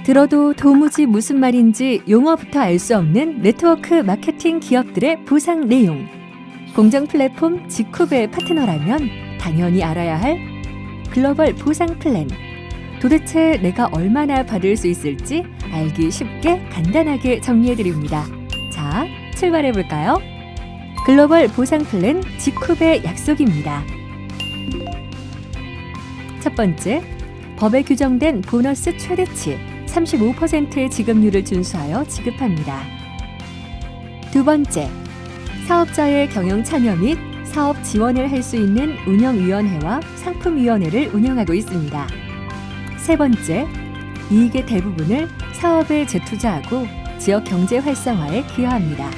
들어도 도무지 무슨 말인지 용어부터 알 수 없는 네트워크 마케팅 기업들의 보상 내용. 공정 플랫폼 지쿱의 파트너라면 당연히 알아야 할 글로벌 보상 플랜. 도대체 내가 얼마나 받을 수 있을지 알기 쉽게 간단하게 정리해드립니다. 자, 출발해볼까요? 글로벌 보상 플랜 지쿱의 약속입니다. 첫 번째, 법에 규정된 보너스 최대치 35%의 지급률을 준수하여 지급합니다. 두 번째, 사업자의 경영 참여 및 사업 지원을 할 수 있는 운영위원회와 상품위원회를 운영하고 있습니다. 세 번째, 이익의 대부분을 사업에 재투자하고 지역 경제 활성화에 기여합니다.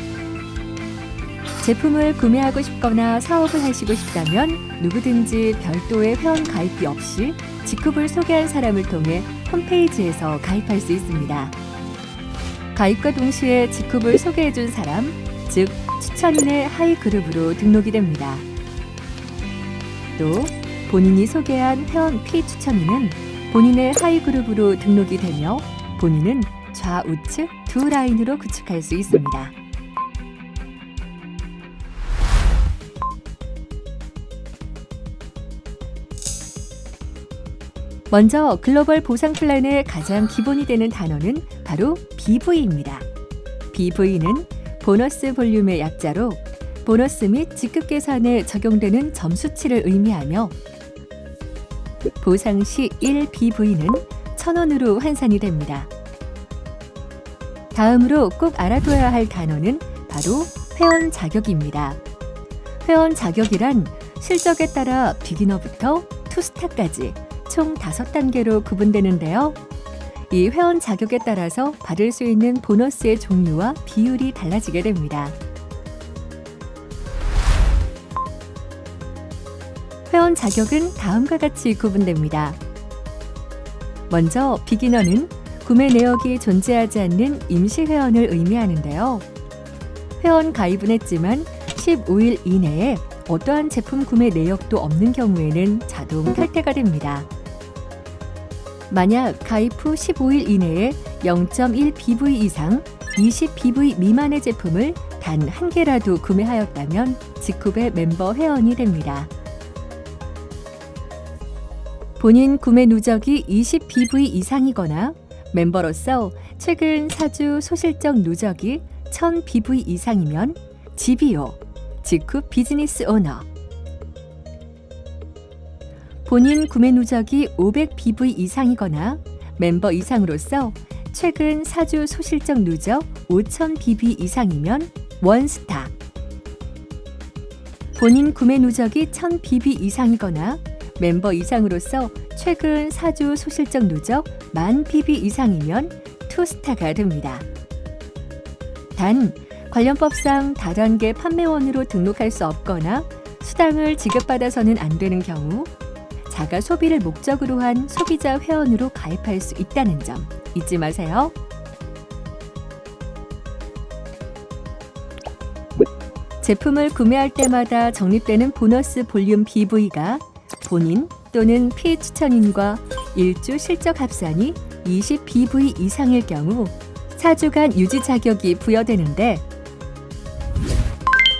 제품을 구매하고 싶거나 사업을 하시고 싶다면 누구든지 별도의 회원 가입비 없이 지쿱을 소개한 사람을 통해 홈페이지에서 가입할 수 있습니다. 가입과 동시에 지쿱을 소개해준 사람, 즉 추천인의 하위 그룹으로 등록이 됩니다. 또 본인이 소개한 회원 피추천인은 본인의 하위 그룹으로 등록이 되며 본인은 좌우측 두 라인으로 구축할 수 있습니다. 먼저 글로벌 보상 플랜의 가장 기본이 되는 단어는 바로 BV입니다. BV는 보너스 볼륨의 약자로 보너스 및 지급 계산에 적용되는 점수치를 의미하며 보상 시 1BV는 1,000원으로 환산이 됩니다. 다음으로 꼭 알아둬야 할 단어는 바로 회원 자격입니다. 회원 자격이란 실적에 따라 비기너부터 투스타까지 총 5단계로 구분되는데요. 이 회원 자격에 따라서 받을 수 있는 보너스의 종류와 비율이 달라지게 됩니다. 회원 자격은 다음과 같이 구분됩니다. 먼저 비기너는 구매 내역이 존재하지 않는 임시 회원을 의미하는데요. 회원 가입은 했지만 15일 이내에 어떠한 제품 구매 내역도 없는 경우에는 자동 탈퇴가 됩니다. 만약 가입 후 15일 이내에 0.1BV 이상 20BV 미만의 제품을 단 한 개라도 구매하였다면 지쿱의 멤버 회원이 됩니다. 본인 구매 누적이 20BV 이상이거나 멤버로서 최근 4주 소실적 누적이 1000BV 이상이면 GBO, 지쿱 비즈니스 오너. 본인 구매 누적이 500BV 이상이거나 멤버 이상으로서 최근 4주 소실적 누적 5000BV 이상이면 원스타. 본인 구매 누적이 1000BV 이상이거나 멤버 이상으로서 최근 4주 소실적 누적 10,000BV 이상이면 투스타가 됩니다. 단, 관련법상 다단계 판매원으로 등록할 수 없거나 수당을 지급받아서는 안 되는 경우 자가 소비를 목적으로 한 소비자 회원으로 가입할 수 있다는 점 잊지 마세요. 제품을 구매할 때마다 적립되는 보너스 볼륨 BV가 본인 또는 피추천인과 1주 실적 합산이 20BV 이상일 경우 4주간 유지 자격이 부여되는데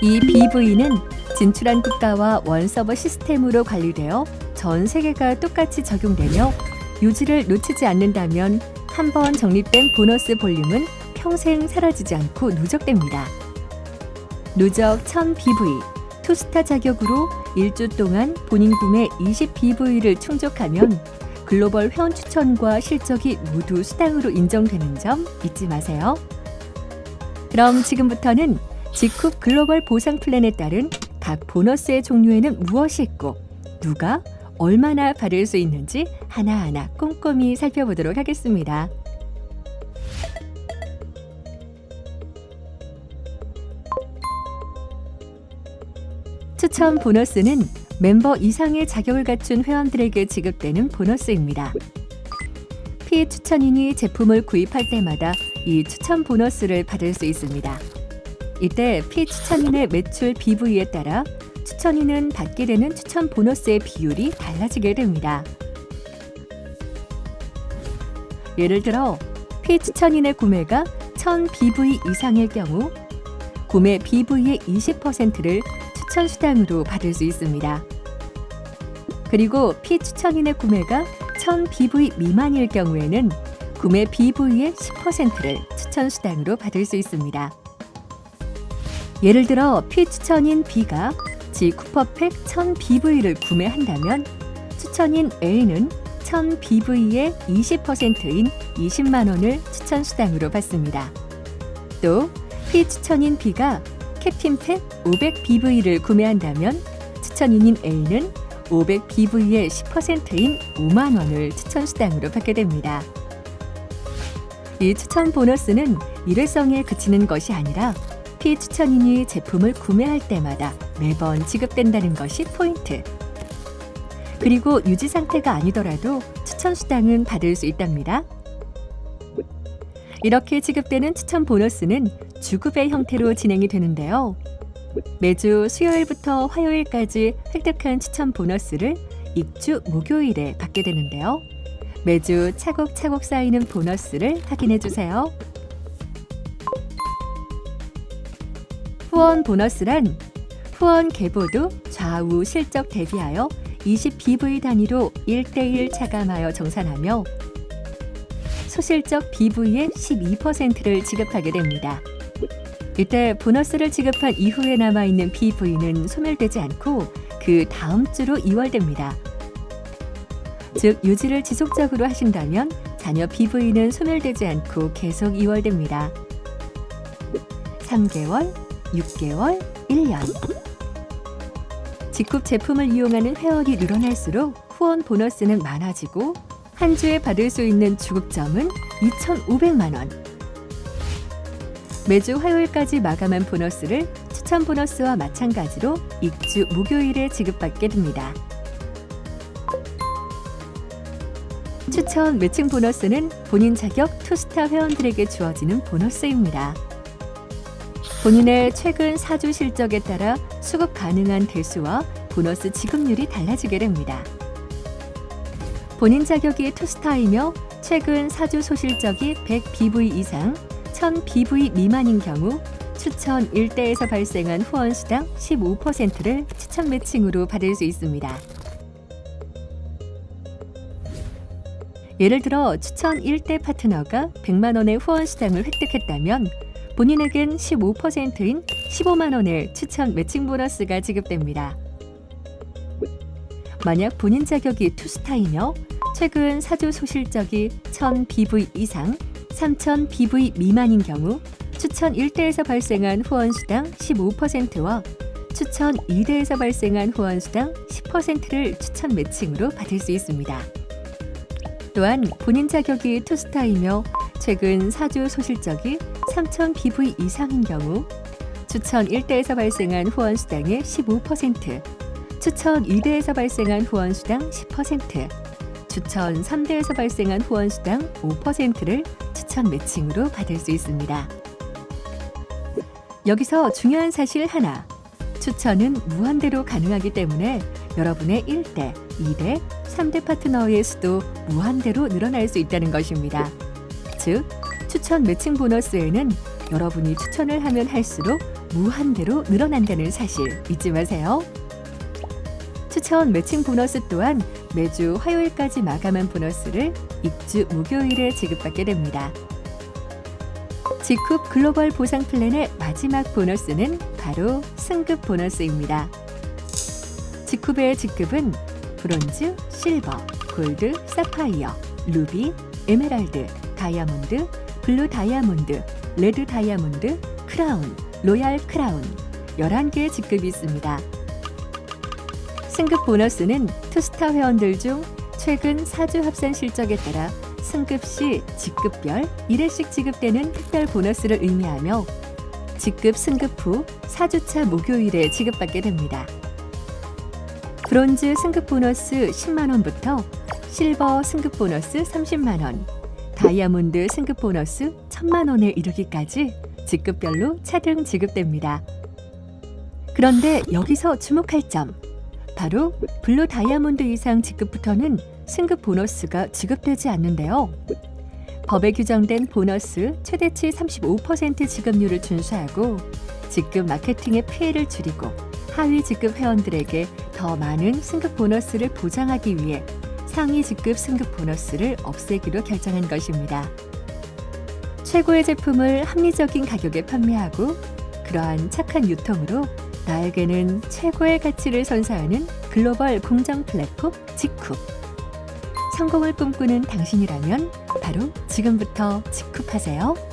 이 BV는 진출한 국가와 원서버 시스템으로 관리되어 전 세계가 똑같이 적용되며 유지를 놓치지 않는다면 한 번 적립된 보너스 볼륨은 평생 사라지지 않고 누적됩니다. 누적 1000BV, 투스타 자격으로 1주 동안 본인 구매 20BV를 충족하면 글로벌 회원 추천과 실적이 모두 수당으로 인정되는 점 잊지 마세요. 그럼 지금부터는 지쿱 글로벌 보상 플랜에 따른 각 보너스의 종류에는 무엇이 있고 누가 얼마나 받을 수 있는지 하나하나 꼼꼼히 살펴보도록 하겠습니다. 추천 보너스는 멤버 이상의 자격을 갖춘 회원들에게 지급되는 보너스입니다. 피추천인이 제품을 구입할 때마다 이 추천 보너스를 받을 수 있습니다. 이때 피추천인의 매출 BV에 따라 추천인은 받게 되는 추천 보너스의 비율이 달라지게 됩니다. 예를 들어 피추천인의 구매가 1000BV 이상일 경우 구매 BV의 20%를 추천 수당으로 받을 수 있습니다. 그리고 피추천인의 구매가 1000BV 미만일 경우에는 구매 BV의 10%를 추천 수당으로 받을 수 있습니다. 예를 들어 피추천인 B가 G쿠퍼팩 1000BV를 구매한다면 추천인 A는 1000BV의 20%인 20만 원을 추천 수당으로 받습니다. 또 피추천인 B가 캡틴팩 500BV를 구매한다면 추천인인 A는 500BV의 10%인 5만 원을 추천 수당으로 받게 됩니다. 이 추천 보너스는 일회성에 그치는 것이 아니라 피추천인이 제품을 구매할 때마다 매번 지급된다는 것이 포인트. 그리고 유지 상태가 아니더라도 추천 수당은 받을 수 있답니다. 이렇게 지급되는 추천 보너스는 주급의 형태로 진행이 되는데요. 매주 수요일부터 화요일까지 획득한 추천 보너스를 입주 목요일에 받게 되는데요. 매주 차곡차곡 쌓이는 보너스를 확인해 주세요. 후원 보너스란 후원 계보도 좌우 실적 대비하여 20BV 단위로 1:1 차감하여 정산하며 소실적 BV의 12%를 지급하게 됩니다. 이때 보너스를 지급한 이후에 남아있는 BV는 소멸되지 않고 그 다음 주로 이월됩니다. 즉 유지를 지속적으로 하신다면 자녀 BV는 소멸되지 않고 계속 이월됩니다. 3개월, 6개월, 1년. 직급 제품을 이용하는 회원이 늘어날수록 후원 보너스는 많아지고 한 주에 받을 수 있는 주급점은 2,500만 원. 매주 화요일까지 마감한 보너스를 추천 보너스와 마찬가지로 입주 목요일에 지급받게 됩니다. 추천 매칭 보너스는 본인 자격 투스타 회원들에게 주어지는 보너스입니다. 본인의 최근 4주 실적에 따라 수급 가능한 대수와 보너스 지급률이 달라지게 됩니다. 본인 자격이 투스타이며 최근 4주 소실적이 100BV 이상, 1000BV 미만인 경우 추천 1대에서 발생한 후원 수당 15%를 추천 매칭으로 받을 수 있습니다. 예를 들어 추천 1대 파트너가 100만 원의 후원 수당을 획득했다면 본인에겐 15%인 15만 원의 추천 매칭 보너스가 지급됩니다. 만약 본인 자격이 투스타이며 최근 4주 소실적이 1000BV 이상, 3000BV 미만인 경우 추천 1대에서 발생한 후원수당 15%와 추천 2대에서 발생한 후원수당 10%를 추천 매칭으로 받을 수 있습니다. 또한 본인 자격이 투스타이며 최근 4주 소실적이 3000BV 이상인 경우 추천 1대에서 발생한 후원수당의 15%, 추천 2대에서 발생한 후원수당 10%, 추천 3대에서 발생한 후원수당 5%를 추천 매칭으로 받을 수 있습니다. 여기서 중요한 사실 하나, 추천은 무한대로 가능하기 때문에 여러분의 1대, 2대, 3대 파트너의 수도 무한대로 늘어날 수 있다는 것입니다. 즉, 추천 매칭 보너스에는 여러분이 추천을 하면 할수록 무한대로 늘어난다는 사실 잊지 마세요. 추천 매칭 보너스 또한 매주 화요일까지 마감한 보너스를 입주 목요일에 지급받게 됩니다. G쿱 글로벌 보상 플랜의 마지막 보너스는 바로 승급 보너스입니다. G쿱의 직급은 브론즈, 실버, 골드, 사파이어, 루비, 에메랄드, 다이아몬드, 블루 다이아몬드, 레드 다이아몬드, 크라운, 로얄 크라운 11개의 직급이 있습니다. 승급 보너스는 투스타 회원들 중 최근 4주 합산 실적에 따라 승급 시 직급별 1회씩 지급되는 특별 보너스를 의미하며 직급 승급 후 4주차 목요일에 지급받게 됩니다. 브론즈 승급 보너스 10만 원부터 실버 승급 보너스 30만 원, 다이아몬드 승급 보너스 1,000만 원에 이르기까지 직급별로 차등 지급됩니다. 그런데 여기서 주목할 점, 바로 블루 다이아몬드 이상 직급부터는 승급 보너스가 지급되지 않는데요. 법에 규정된 보너스 최대치 35% 지급률을 준수하고 직급 마케팅의 피해를 줄이고 하위 직급 회원들에게 더 많은 승급 보너스를 보장하기 위해 상위 직급 승급 보너스를 없애기로 결정한 것입니다. 최고의 제품을 합리적인 가격에 판매하고 그러한 착한 유통으로 나에게는 최고의 가치를 선사하는 글로벌 공정 플랫폼 직쿱. 성공을 꿈꾸는 당신이라면 바로 지금부터 직쿱하세요.